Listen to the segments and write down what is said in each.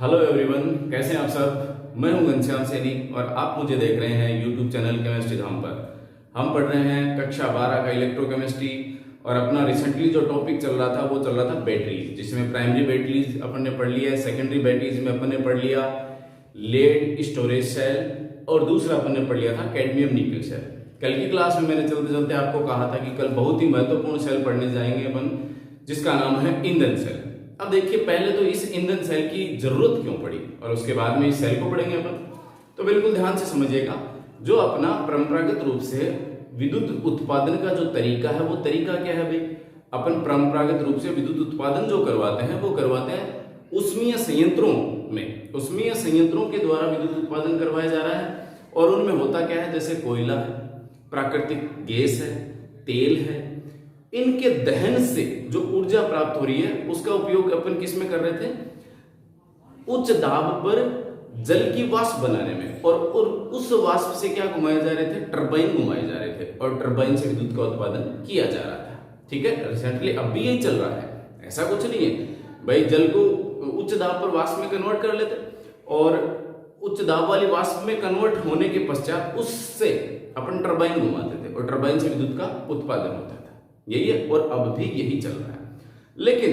Hello everyone, कैसे हैं आप सब। मैं हूं घनश्याम सैनी और आप मुझे देख रहे हैं यूट्यूब चैनल केमिस्ट्री धाम पर। हम पढ़ रहे हैं कक्षा 12 का इलेक्ट्रोकेमिस्ट्री और अपना रिसेंटली जो टॉपिक चल रहा था वो चल रहा था बैटरीज, जिसमें प्राइमरी बैटरीज अपन ने पढ़ लिया है, सेकेंडरी बैटरीज में अपन ने पढ़ लिया लेड स्टोरेज सेल और दूसरा अपन ने पढ़ लिया था कैडमियम निकल सेल। कल की क्लास में मैंने चलते चलते आपको कहा था कि कल बहुत ही महत्वपूर्ण सेल पढ़ने जाएंगे अपन, जिसका नाम है ईंधन सेल। अब देखिए, पहले तो इस ईंधन सेल की जरूरत क्यों पड़ी और उसके बाद में इस सेल को पढ़ेंगे अपन। तो बिल्कुल ध्यान से समझिएगा, जो अपना परंपरागत रूप से विद्युत उत्पादन का जो तरीका है वो तरीका क्या है भाई। अपन परंपरागत रूप से विद्युत उत्पादन जो करवाते हैं वो करवाते हैं उष्मीय संयंत्रों में। उष्मीय संयंत्रों के द्वारा विद्युत उत्पादन करवाया जा रहा है और उनमें होता क्या है, जैसे कोयला है, प्राकृतिक गैस है, तेल है। इनके दहन से जो ऊर्जा प्राप्त हो रही है उसका उपयोग अपन किस में कर रहे थे, उच्च दाब पर जल की वाष्प बनाने में। और उस वाष्प से क्या घुमाए जा रहे थे, टरबाइन घुमाए जा रहे थे और टरबाइन से विद्युत का उत्पादन किया जा रहा था। ठीक है, रिसेंटली अब भी यही चल रहा है, ऐसा कुछ नहीं है भाई। जल को उच्च दाब पर वाष्प में कन्वर्ट कर लेते और उच्च दाब वाली वाष्प में कन्वर्ट होने के पश्चात उससे अपन टरबाइन घुमाते थे और टरबाइन से विद्युत का उत्पादन होता था। यही है और अब भी यही चल रहा है। लेकिन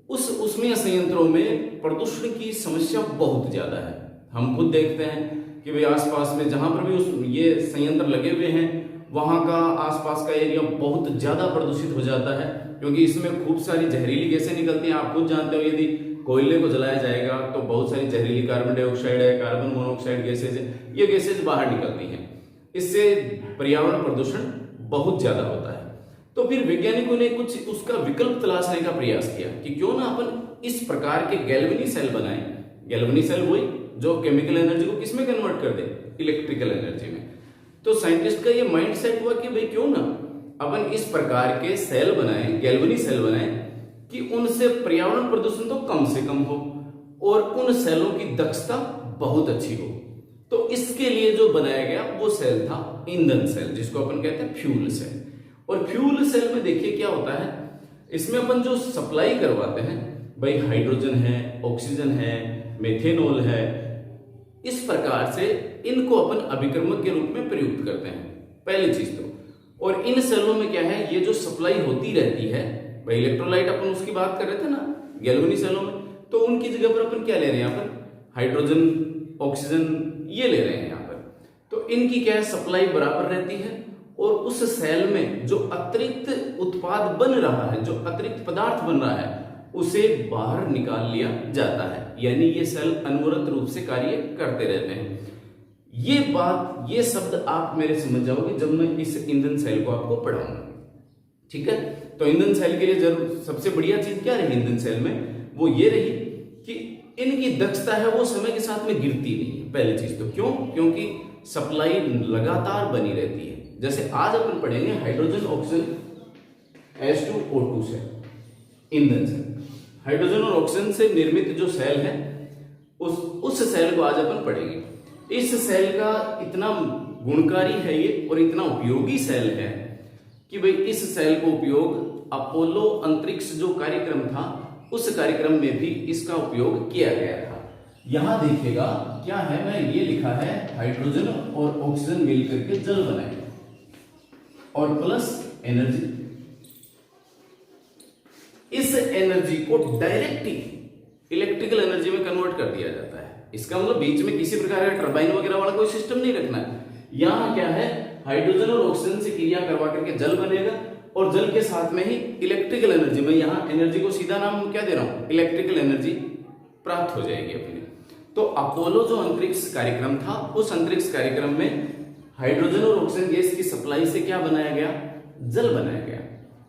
उस उष्मीय संयंत्रों में प्रदूषण की समस्या बहुत ज्यादा है। हम खुद देखते हैं कि भाई आसपास में जहां पर भी ये संयंत्र लगे हुए हैं वहां का आसपास का एरिया बहुत ज्यादा प्रदूषित हो जाता है, क्योंकि इसमें खूब सारी जहरीली गैसें निकलती हैं। आप खुद जानते हो, यदि कोयले को जलाया जाएगा तो बहुत सारी जहरीली कार्बन डाइऑक्साइड है, कार्बन मोनोऑक्साइड गैसेज है, ये गैसेज बाहर निकलती हैं। इससे पर्यावरण प्रदूषण बहुत ज्यादा होता है। तो फिर वैज्ञानिकों ने कुछ उसका विकल्प तलाशने का प्रयास किया कि क्यों ना अपन इस प्रकार के गैल्वेनी सेल बनाएं। गैल्वेनी सेल वही जो केमिकल एनर्जी को किसमें कन्वर्ट कर दे, इलेक्ट्रिकल एनर्जी में। तो साइंटिस्ट का ये माइंड सेट हुआ कि भाई क्यों ना अपन इस प्रकार के सेल बनाएं, गैल्वेनी सेल बनाएं कि उनसे पर्यावरण प्रदूषण तो कम से कम हो और उन सेलों की दक्षता बहुत अच्छी हो। तो इसके लिए जो बनाया गया वो सेल था ईंधन सेल, जिसको अपन कहते हैं फ्यूल सेल। और फ्यूल सेल में देखिए क्या होता है, इसमें अपन जो सप्लाई करवाते हैं भाई, हाइड्रोजन है, ऑक्सीजन है, मेथेनॉल है, इस प्रकार से इनको अपन अभिक्रमक के रूप में प्रयुक्त करते हैं, पहली चीज तो। और इन सेलों में क्या है, ये जो सप्लाई होती रहती है भाई, इलेक्ट्रोलाइट अपन उसकी बात कर रहे थे ना गैल्वेनी सेलों में, तो उनकी जगह पर अपन क्या ले रहे हैं यहाँ पर, हाइड्रोजन, ऑक्सीजन ये ले रहे हैं यहाँ पर। तो इनकी क्या है, सप्लाई बराबर रहती है और उस सेल में जो अतिरिक्त उत्पाद बन रहा है, जो अतिरिक्त पदार्थ बन रहा है, उसे बाहर निकाल लिया जाता है। यानी ये सेल अनवरत रूप से कार्य करते रहते हैं। ये बात, ये शब्द आप मेरे समझ जाओगे जब मैं इस ईंधन सेल को आपको पढ़ाऊंगा। ठीक है, तो ईंधन सेल के लिए जरूर सबसे बढ़िया चीज क्या रही ईंधन सेल में, वो ये रही कि इनकी दक्षता है वो समय के साथ में गिरती नहीं है। पहली चीज तो क्यों, क्योंकि सप्लाई लगातार बनी रहती है। जैसे आज अपन पढ़ेंगे हाइड्रोजन ऑक्सीजन H2O2 से ईंधन सेल। हाइड्रोजन और ऑक्सीजन से निर्मित जो सेल है उस सेल को आज अपन पढ़ेंगे। इस सेल का इतना गुणकारी है ये और इतना उपयोगी सेल है कि भाई इस सेल को उपयोग अपोलो अंतरिक्ष जो कार्यक्रम था उस कार्यक्रम में भी इसका उपयोग किया गया था। यहां देखिएगा क्या है, मैं ये लिखा है हाइड्रोजन और ऑक्सीजन मिलकर के जल बनाए और प्लस एनर्जी। इस एनर्जी को डायरेक्टली इलेक्ट्रिकल एनर्जी में कन्वर्ट कर दिया जाता है। इसका मतलब बीच में किसी प्रकार का टरबाइन वगैरह वाला कोई सिस्टम नहीं रखना है। यहां क्या है, हाइड्रोजन और ऑक्सीजन से क्रिया करवा करके जल बनेगा और जल के साथ में ही इलेक्ट्रिकल एनर्जी, मैं यहां एनर्जी को सीधा नाम क्या दे रहा हूं, इलेक्ट्रिकल एनर्जी प्राप्त हो जाएगी अपने। तो अपोलो जो अंतरिक्ष कार्यक्रम था, उस अंतरिक्ष कार्यक्रम में हाइड्रोजन और ऑक्सीजन गैस की सप्लाई से क्या बनाया गया, जल बनाया गया।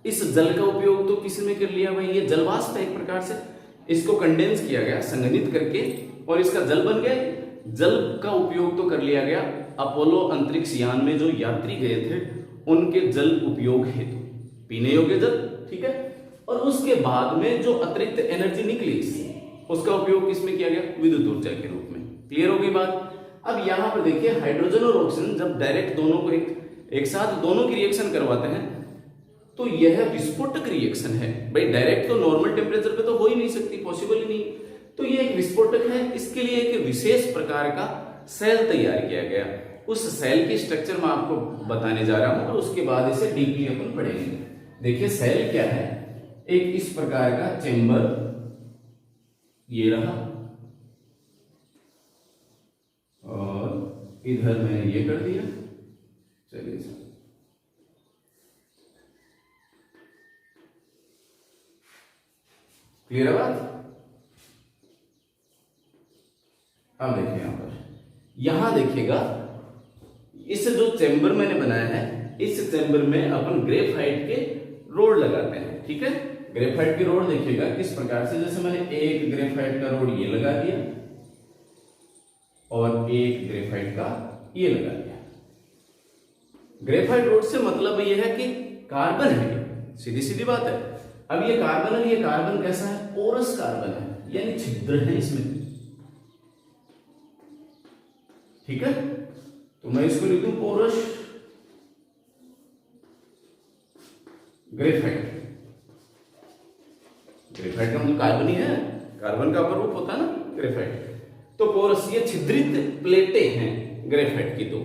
इस जल का उपयोग तो किसी में कर लिया भाई, ये जलवाष्प है एक प्रकार से, इसको कंडेंस किया गया संघनित करके और इसका जल बन गया। जल का उपयोग तो कर लिया गया अपोलो अंतरिक्ष यान में जो यात्री गए थे उनके जल उपयोग हेतु, पीने योग्य जल। ठीक है, और उसके बाद में जो अतिरिक्त एनर्जी निकली उसका उपयोग किसमें किया गया, विद्युत ऊर्जा के रूप में। क्लियर हो गई बात। अब यहां पर देखिए, हाइड्रोजन और ऑक्सीजन जब डायरेक्ट दोनों को एक साथ दोनों की रिएक्शन करवाते हैं तो यह विस्फोटक रिएक्शन है भाई। डायरेक्ट तो नॉर्मल टेम्परेचर पे तो हो ही नहीं सकती, पॉसिबल ही नहीं। तो तो ये एक विस्फोटक है, इसके लिए एक विशेष प्रकार का सेल तैयार किया गया। उस सेल की स्ट्रक्चर मैं आपको बताने जा रहा हूं और उसके बाद इसे डीपली अपन पढ़ेंगे। देखिए सेल क्या है, एक इस प्रकार का चेंबर, ये रहा, और इधर मैंने ये कर दिया। चलिए सर, क्लियर है बात? अब देखिए यहां देखिएगा, इस जो चेंबर मैंने बनाया है, इस चेंबर में अपन ग्रेफाइट के रोड लगाते हैं। ठीक है, ग्रेफाइट की रोड देखिएगा किस प्रकार से, जैसे मैंने एक ग्रेफाइट का रोड ये लगा दिया और एक ग्रेफाइट का ये लगा दिया। ग्रेफाइट रोड से मतलब ये है कि कार्बन है, सीधी सीधी बात है। अब ये कार्बन है, ये कार्बन कैसा है, पोरस कार्बन है, यानी छिद्र है इसमें। ठीक है, तो मैं इसको लिख दूं पोरस ग्रेफाइट। ग्रेफाइट का मतलब कार्बन ही है, कार्बन का अपर रूप होता है ना ग्रेफाइट। तो पोरस, ये छिद्रित प्लेटें हैं ग्रेफाइट की दो,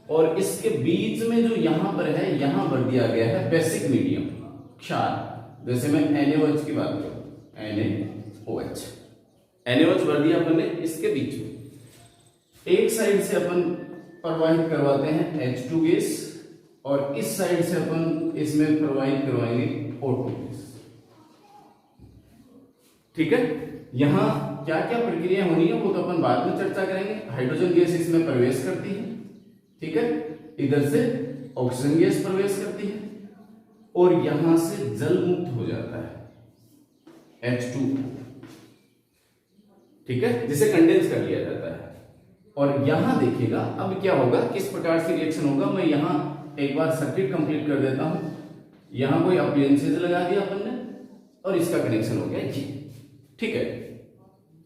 और इसके बीच में जो यहां पर है, यहां पर दिया गया है बेसिक मीडियम क्षार। जैसे मैं NaOH की बात करूं, NaOH भर दिया अपन ने इसके बीच में। एक साइड से अपन प्रवाहित करवाते हैं H2 गैस, और इस साइड से अपन इसमें प्रवाहित करवाएंगे O2 गैस। ठीक है, यहां क्या क्या प्रक्रिया होनी है वो तो अपन बाद में चर्चा करेंगे। हाइड्रोजन गैस इसमें प्रवेश करती है, ठीक है, इधर से ऑक्सीजन गैस प्रवेश करती है, और यहां से जल मुक्त हो जाता है H2, ठीक है, जिसे कंडेंस कर लिया जाता है। और यहां देखिएगा अब क्या होगा, किस प्रकार से रिएक्शन होगा। मैं यहां एक बार सर्किट कंप्लीट कर देता हूं। यहां कोई अप्लायंसेस लगा दिया अपन ने, और इसका कनेक्शन हो गया ये। ठीक है,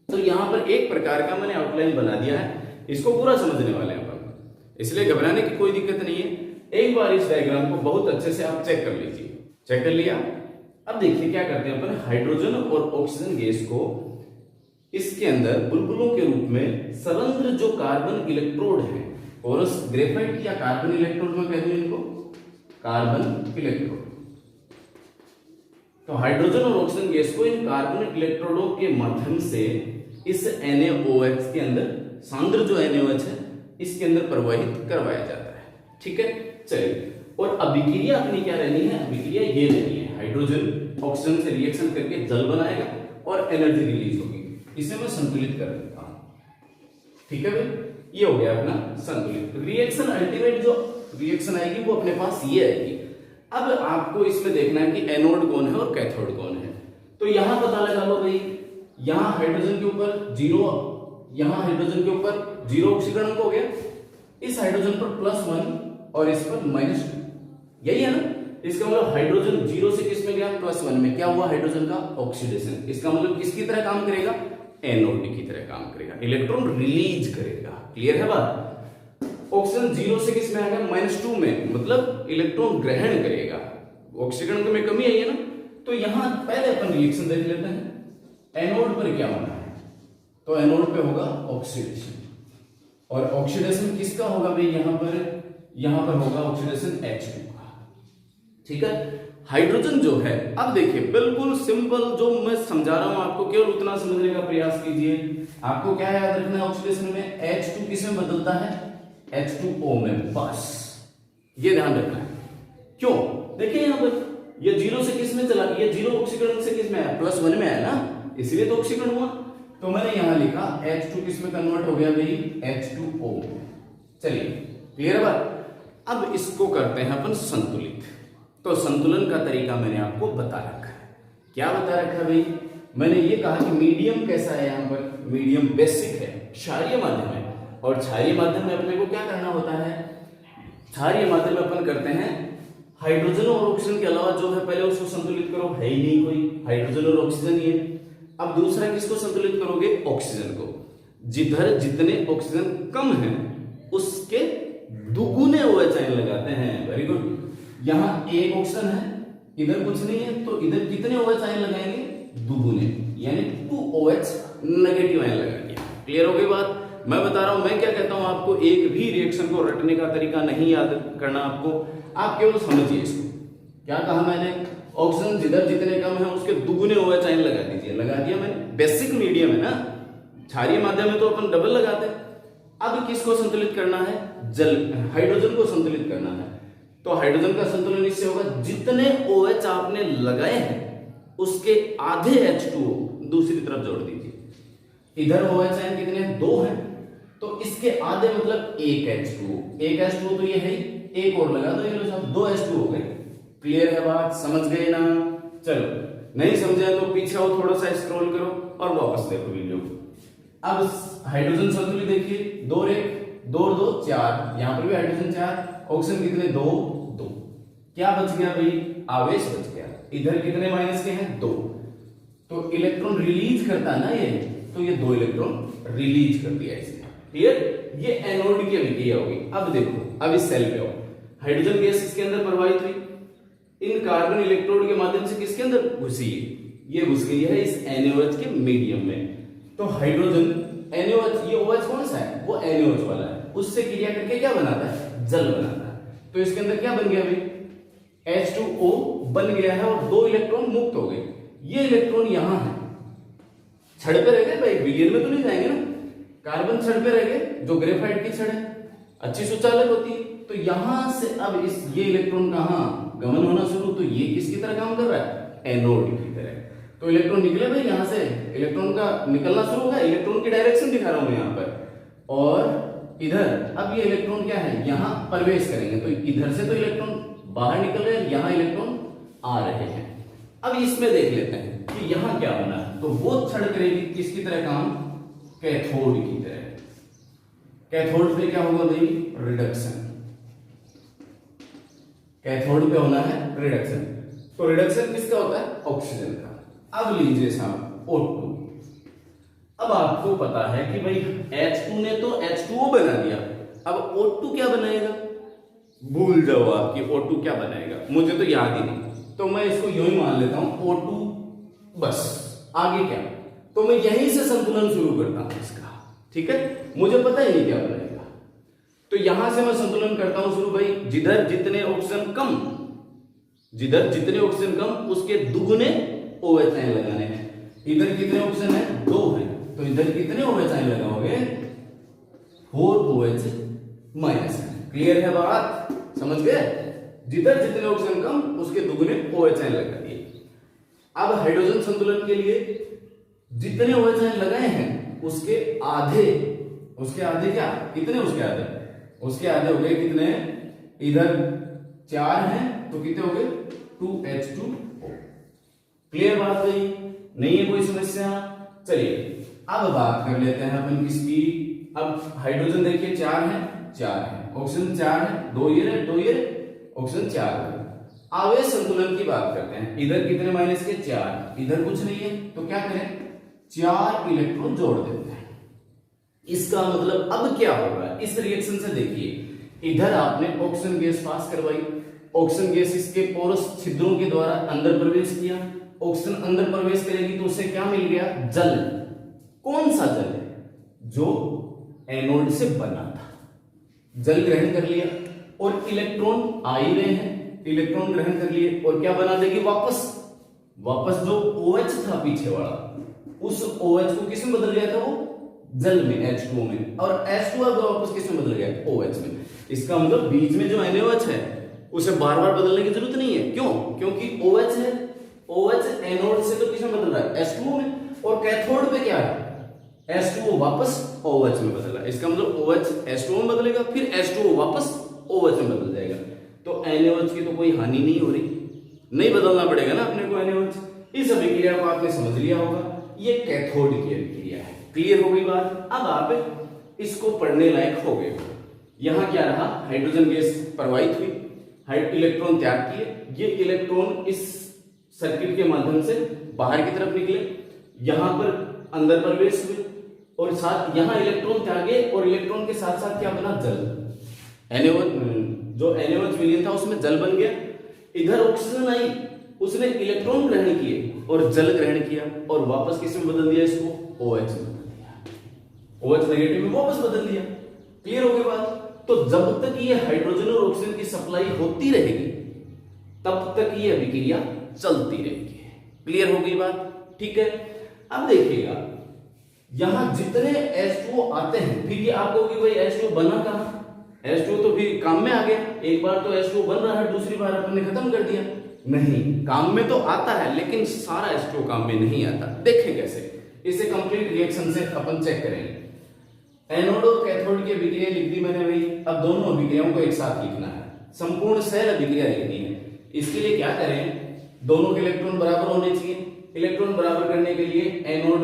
तो यहां पर एक प्रकार का मैंने आउटलाइन बना दिया है, इसको पूरा समझने वाले हैं अपन, इसलिए घबराने की कोई दिक्कत नहीं है। एक बार इस डायग्राम को बहुत अच्छे से आप चेक कर लीजिए। चेक कर लिया? अब देखिए क्या करते हैं अपन, हाइड्रोजन और ऑक्सीजन गैस को इसके अंदर बुलबुलों के रूप में संरंध्र जो कार्बन इलेक्ट्रोड है, और उस ग्रेफाइट या कार्बन इलेक्ट्रोड में कह दूं इनको, कार्बन इलेक्ट्रोड। तो हाइड्रोजन और ऑक्सीजन गैस को इन कार्बन इलेक्ट्रोडों के माध्यम से इस NaOH के अंदर, सांद्र जो NaOH है इसके अंदर प्रवाहित करवाया जाता है। ठीक है, चलिए, और अभिक्रिया अपनी क्या रहनी है, अभिक्रिया ये रहनी है, हाइड्रोजन ऑक्सीजन से रिएक्शन करके जल बनाएगा और एनर्जी रिलीज होगी। इसे मैं संतुलित कर देता हूं। ठीक है भाई, ये हो गया अपना संतुलित। रिएक्शन अल्टीमेट जो रिएक्शन आएगी वो अपने पास ये आएगी। अब आपको इसमें देखना है कि एनोड कौन है और कैथोड कौन है। तो यहां पता लगा लो भाई, यहां हाइड्रोजन के ऊपर 0, यहां हाइड्रोजन के ऊपर 0 ऑक्सीकरण हो गया, इस हाइड्रोजन पर +1 और इस पर -2, यही है ना। इसका मतलब हाइड्रोजन 0 से किस में गया, +1 में। क्या हुआ, हाइड्रोजन का ऑक्सीडेशन। इसका मतलब किसकी तरह काम करेगा, एनोड की तरह काम करेगा, इलेक्ट्रॉन रिलीज करेगा। क्लियर है बात? ऑक्सीजन 0 से किस में आएगा, -2 में, मतलब इलेक्ट्रॉन ग्रहण करेगा, ऑक्सीकरण में कमी आई है ना। तो यहां पहले अपन रिएक्शन देख लेते हैं, एनोड पर क्या होना है। तो एनोड पे होगा ऑक्सीडेशन, और ऑक्सीडेशन किसका होगा भाई, यहां पर होगा ऑक्सीडेशन H2 का। ठीक है, हाइड्रोजन जो है, अब देखिए बिल्कुल सिंपल जो मैं समझा रहा हूं आपको, केवल उतना समझने का प्रयास कीजिए। आपको क्या याद रखना है, ऑक्सीडेशन में H2 किस में बदलता है, H2O में, बस ये ध्यान रखना है। क्यों, देखिए यहां पर ये 0 से किस में चला, ये 0 ऑक्सीकरण से किस में आया, +1 में आया ना, इसलिए तो ऑक्सीकरण हुआ। तो मैंने यहां लिखा H2 किस में कन्वर्ट हो गया भाई, H2O। चलिए, क्लियर है बात? अब इसको करते हैं अपन संतुलित। तो संतुलन का तरीका मैंने आपको बता रखा है। क्या बता रखा है भाई, मैंने ये कहा कि मीडियम कैसा है, यहां पर मीडियम बेसिक है, क्षारीय माध्यम है, और क्षारीय माध्यम में अपने को क्या करना होता है, क्षारीय माध्यम में अपन करते हैं हाइड्रोजन और ऑक्सीजन के अलावा जो है पहले उसको संतुलित करो, है ही नहीं कोई, हाइड्रोजन और ऑक्सीजन ही है। अब दूसरा किसको संतुलित करोगे, ऑक्सीजन को। जिधर जितने ऑक्सीजन कम है उसके दुगुने OH आयन लगाते हैं। वेरी गुड, यहां एक ऑक्सीजन है, इधर कुछ नहीं है, तो इधर कितने OH आयन लगाएंगे, दुगुने। यानी 2OH नेगेटिव आयन लगा दिया। क्लियर हो गई बात? मैं बता रहा हूं, मैं क्या कहता हूं आपको, एक भी रिएक्शन को रटने का तरीका नहीं याद करना आपको, आप केवल समझिए इसको। क्या कहा मैंने? ऑक्सीजन जिधर जितने कम है उसके दुगुने OH आयन लगा दीजिए। लगा दिया मैंने। बेसिक मीडियम है ना, क्षारीय माध्यम में तो अपन डबल लगाते हैं। अब किसको संतुलित करना है? जल, हाइड्रोजन को संतुलित करना है। तो हाइड्रोजन का संतुलन इससे होगा, जितने OH आपने लगाए हैं उसके आधे H2O दूसरी तरफ जोड़ दीजिए। इधर OH आयन कितने हैं? 2 हैं, तो इसके आधे मतलब 1 H2O। 1 H2O तो ये है ही, एक और लगा दो, ये लो साहब 2 H2O हो गए। क्लियर है बात? समझ गए ना? चलो, नहीं समझे तो पीछे आओ, थोड़ा सा स्क्रॉल करो और वापस देखो वीडियो। अब हाइड्रोजन संतुलित देखिए, 2 रे 2 और 2 4, यहां पर भी हाइड्रोजन 4, ऑक्सीजन कितने? 2 2। क्या बच गया भाई? आवेश बच गया। इधर कितने माइनस के हैं? 2। तो इलेक्ट्रॉन रिलीज करता है ना ये, तो ये 2 इलेक्ट्रॉन रिलीज कर दिया इसने। क्लियर? ये एनोड की अभिक्रिया होगी। अब देखो, अब इस सेल पे आओ, हाइड्रोजन गैस इसके अंदर प्रवाहित हुई, इन कार्बन इलेक्ट्रोड के माध्यम से किसके अंदर घुसी? ये घुस गई है इस NaOH के मीडियम में। तो हाइड्रोजन NaOH, ये OH कौन सा है? वो NaOH वाला है, उससे क्रिया करके क्या बनाता है? जल बनाता है। तो इसके अंदर क्या बन गया भाई? H2O बन गया है और 2 इलेक्ट्रॉन मुक्त हो गए। ये इलेक्ट्रॉन यहां है, छड़ पे रह गए भाई, विलियन में तो नहीं जाएंगे ना, कार्बन छड़ पे रह गए, जो ग्रेफाइट की छड़ है, अच्छी सुचालक होती है। तो यहां से अब इस ये इलेक्ट्रॉन कहां गमन होना शुरू, तो ये किसकी तरह काम कर रहा है? एनोड की तरह। तो इलेक्ट्रॉन निकले भाई यहां से, इलेक्ट्रॉन का निकलना शुरू हो गया। इलेक्ट्रॉन की डायरेक्शन दिखा रहा हूं मैं यहां पर, और इधर अब ये इलेक्ट्रॉन क्या है? यहां प्रवेश करेंगे, तो इधर से तो इलेक्ट्रॉन बाहर निकल रहे हैं, यहां इलेक्ट्रॉन आ रहे हैं। अब इसमें देख लेते हैं कि यहां क्या बना। तो वो छड़ करेगी किसकी तरह काम? कैथोड की तरह। कैथोड पे क्या होगा भाई? रिडक्शन। कैथोड पे होना है रिडक्शन। तो रिडक्शन किसका होता है? ऑक्सीजन का। अब लीजिए साहब O2। अब आपको पता है कि भाई H2 ने तो H2O बना दिया, अब O2 क्या बनाएगा? भूल जाओ आपकी O2 क्या बनाएगा, मुझे तो याद ही नहीं। तो मैं इसको यूं ही मान लेता हूं O2 बस। आगे क्या? तो मैं यहीं से संतुलन शुरू करता हूं इसका। ठीक है, मुझे पता ही नहीं क्या बनाएगा, तो यहां से मैं संतुलन करता हूं शुरू भाई। जिधर जितने ऑक्सीजन कम, जिधर जितने ऑक्सीजन कम उसके दुगुने OH आयन लगाने हैं। इधर कितने ऑक्सीजन है? 2 है, तो इधर कितने OH आयन लगाओगे? 4 OH माइनस। क्लियर है बात? समझ गए? जिधर जितने ऑक्सीजन कम उसके दुगुने OH आयन लगा दिए। अब हाइड्रोजन संतुलन के लिए जितने OH आयन लगाए हैं उसके आधे क्या? कितने उसके आधे? उसके आधे हो गए कितने? इधर 4 हैं, तो कितने हो गए? 2H2O। क्लियर बात नहीं? नहीं है कोई समस्या? चलिए अब बात कर लेते हैं अपन किसकी। अब हाइड्रोजन देखिए 4 है, ऑक्सीजन 4 है, 2 ये ऑक्सीजन 4 है। आवेश संतुलन की बात करते हैं। इधर कितने माइनस के? 4, इधर कुछ नहीं है, तो क्या करें? 4 इलेक्ट्रॉन जोड़ देते हैं। इसका मतलब अब क्या होगा इस रिएक्शन से? देखिए, इधर आपने ऑक्सीजन गैस पास करवाई, ऑक्सीजन गैस इसके पोरस छिद्रों के द्वारा अंदर प्रवेश किया। ऑक्सीजन अंदर प्रवेश करेगी तो उसे क्या मिल गया? जल। कौन सा जल है? जो एनोड से बना था। जल ग्रहण कर लिया और इलेक्ट्रॉन आ ही रहे हैं, इलेक्ट्रॉन ग्रहण कर लिए और क्या बना देगी? वापस जो OH था पीछे वाला, उस OH को किसमें बदल गया था? वो जल में, H2O में, और H2O वापस किसमें बदल गया? OH में। इसका मतलब बीच में जो NaOH है उसे बार बार बदलने की जरूरत नहीं है। क्यों? क्योंकि OH है, OH एनोड से तो किसमें बदल रहा है? H2O में। और कैथोड पे क्या है? H2O वापस OH में बदल रहा है। इसका मतलब OH H2O में बदलेगा, फिर H2O वापस OH में बदल जाएगा। तो NaOH की तो कोई हानि नहीं हो रही, नहीं बदलना पड़ेगा ना अपने को NaOH। इस अभिक्रिया को आपने समझ लिया होगा, ये कैथोड की अभिक्रिया है। क्लियर हो गई बात? अब आप इसको पढ़ने लायक हो गए। यहां क्या रहा? हाइड्रोजन गैस प्रवाहित हुई, इलेक्ट्रॉन त्याग किए, ये इलेक्ट्रॉन इस सर्किट के माध्यम से बाहर की तरफ निकले, यहां पर अंदर प्रवेश हुए और साथ यहां इलेक्ट्रॉन त्यागे और इलेक्ट्रॉन के साथ साथ क्या बना? जल। NaOH जो NaOH विलयन था उसमें जल बन गया। इधर ऑक्सीजन आई उसने इलेक्ट्रॉन ग्रहण किए और जल ग्रहण किया और वापस किस में बदल दिया इसको, OH में बदल दिया, OH नेगेटिव में वापस बदल दिया। क्लियर हो गई बात। तो जब तक ये हाइड्रोजन और ऑक्सीजन की सप्लाई होती रहेगी तब तक ये अभिक्रिया चलती रहेगी। क्लियर हो गई बात, ठीक है। अब देखिएगा यहां जितने H2O आते हैं, फिर ये आप कहोगे भाई H2O बना कहां, H2O तो फिर काम में आ गया, एक बार तो H2O बन रहा है, दूसरी बार अपन ने खत्म कर दिया। नहीं, काम में तो आता है लेकिन सारा H2O काम में नहीं आता। देखें कैसे, इसे कंप्लीट रिएक्शन से अपन चेक करेंगे। एनोड और कैथोड की अभिक्रिया लिख दी मैंने भाई। अब दोनों अभिक्रियाओं को एक साथ लिखना है, संपूर्ण सेल अभिक्रिया लिखनी है। इसके लिए क्या करें, दोनों के इलेक्ट्रॉन बराबर होने चाहिए। इलेक्ट्रॉन बराबर करने के लिए एनोड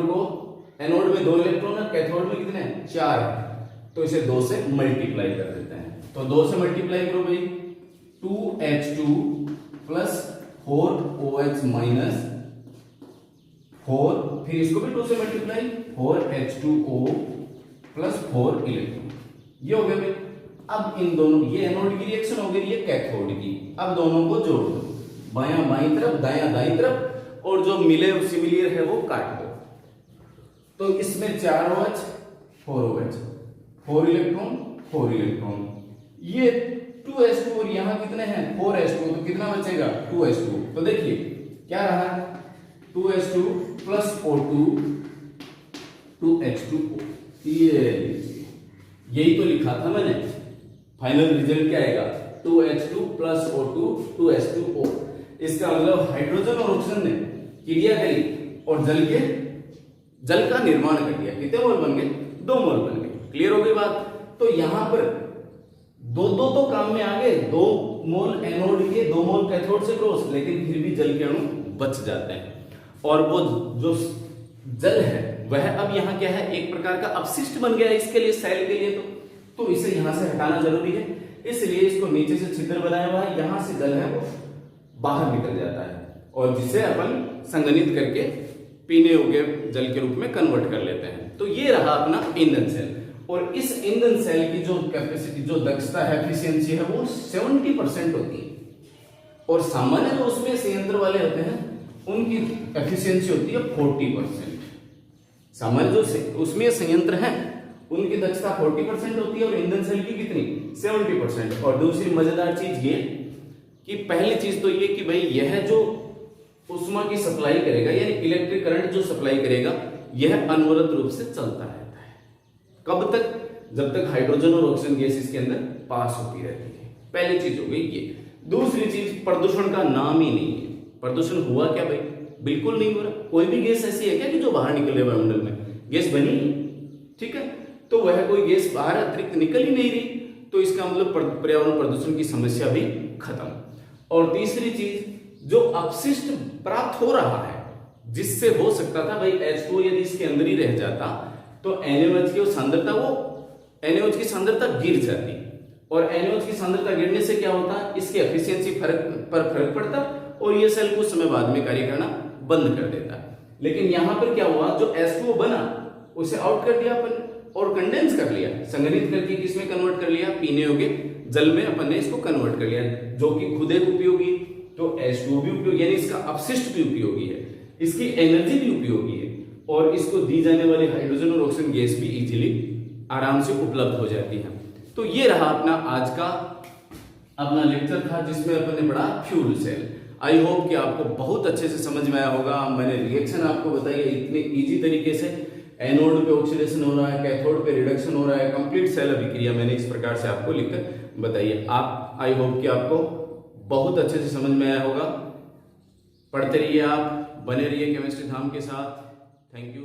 में 2 इलेक्ट्रॉन है, कैथोड में कितने हैं, 4 है, तो इसे 2 से मल्टीप्लाई कर देते हैं। तो 2 से मल्टीप्लाई करो भाई, 2H2 प्लस 4OH माइनस 4, फिर इसको भी 2 से मल्टीप्लाई, 4H2O प्लस 4 इलेक्ट्रॉन, ये हो गया भाई। अब इन दोनों, ये एनोड की रिएक्शन हो गई, ये कैथोड की। अब दोनों को जोड़ दो, बायां बाईं तरफ, दायां दाईं तरफ, और जो मिले सिमिलर है वो काट दो। तो इसमें 4OH 4OH, 4 इलेक्ट्रॉन 4 इलेक्ट्रॉन, ये 2H2 और यहां कितने हैं 4H2, तो कितना बचेगा 2H2। तो देखिए क्या रहा, 2H2 प्लस O2 2H2O, ये यही तो लिखा था मैंने। फाइनल रिजल्ट क्या आएगा, 2H2 प्लस O2 2H2O। इसका मतलब हाइड्रोजन और ऑक्सीजन ने क्रिया करी और जल का निर्माण कर दिया। कितने मोल बन गए, 2 मोल बन गए। क्लियर हो गई बात। तो यहां पर दो तो काम में आ गए, 2 मोल एनोड के, 2 मोल कैथोड से क्रॉस, लेकिन फिर भी जल के अणु बच जाते हैं। और वो जो जल है वह अब यहाँ क्या है, एक प्रकार का अपशिष्ट बन गया है इसके लिए, सेल के लिए। तो इसे यहां से हटाना जरूरी है, इसलिए इसको नीचे से छिद्र बनाया हुआ है, यहां से जल है वो बाहर निकल जाता है और जिसे अपन संघनित करके पीने योग्य जल के रूप में कन्वर्ट कर लेते हैं। तो ये रहा अपना ईंधन सेल। और इस ईंधन सेल की जो कैपेसिटी, जो दक्षता है, एफिशिएंसी है, वो 70% होती है। और सामान्य जो उसमें संयंत्र वाले होते हैं उनकी एफिशिएंसी होती है 40%। सामान्य जो उसमें संयंत्र हैं उनकी दक्षता 40% होती है और ईंधन सेल की कितनी, 70%। और दूसरी मजेदार चीज ये कि पहली चीज तो ये कि भाई यह जो उष्मा की सप्लाई करेगा, यानी इलेक्ट्रिक करंट जो सप्लाई करेगा, यह अनवरत रूप से चलता रहता है। कब तक, जब तक हाइड्रोजन और ऑक्सीजन गैस इसके अंदर पास होती रहती है। पहली चीज हो गई ये। दूसरी चीज, प्रदूषण का नाम ही नहीं है। प्रदूषण हुआ क्या भाई, बिल्कुल नहीं हो रहा। कोई भी गैस ऐसी है क्या कि जो बाहर निकले वायुमंडल में, गैस बनी, ठीक है, तो वह कोई गैस बाहर अतिरिक्त निकल ही नहीं रही, तो इसका मतलब पर्यावरण प्रदूषण की समस्या भी खत्म। और तीसरी चीज, जो अपशिष्ट प्राप्त हो रहा है, जिससे हो सकता था भाई H2O यदि इसके अंदर ही रह जाता तो NaOH की सांद्रता, वो NaOH की सांद्रता गिर जाती, और NaOH की सांद्रता गिरने से क्या होता, इसकी एफिशिएंसी पर फर्क पड़ता और ये सेल कुछ समय बाद में कार्य करना बंद कर देता। लेकिन यहां पर क्या हुआ, जो H2O बना उसे आउट कर दिया अपन और कंडेंस कर लिया, संघनित करके किसमें कन्वर्ट कर लिया, पीने योग्य जल में अपन ने इसको कन्वर्ट कर लिया, जो कि खुद एक उपयोगी, तो H2O भी उपयोगी, यानी इसका अपशिष्ट भी उपयोगी है, इसकी एनर्जी भी उपयोगी है, और इसको दी जाने वाली हाइड्रोजन और ऑक्सीजन गैस भी इजीली आराम से उपलब्ध हो जाती है। तो ये रहा अपना आज का अपना लेक्चर था, जिसमें अपन ने पढ़ा फ्यूल सेल। आई होप कि आपको बहुत अच्छे से समझ में आया होगा। मैंने रिएक्शन आपको बताई है इतने इजी तरीके से। एनोड पे ऑक्सीडेशन हो रहा है, कैथोड पे रिडक्शन हो रहा है, कंप्लीट सेल अभिक्रिया मैंने इस प्रकार से आपको लिखकर बताई है। आप, आई होप कि आपको बहुत अच्छे से समझ में आया होगा। पढ़ते रहिए, आप बने रहिए केमिस्ट्री धाम के साथ। Thank you.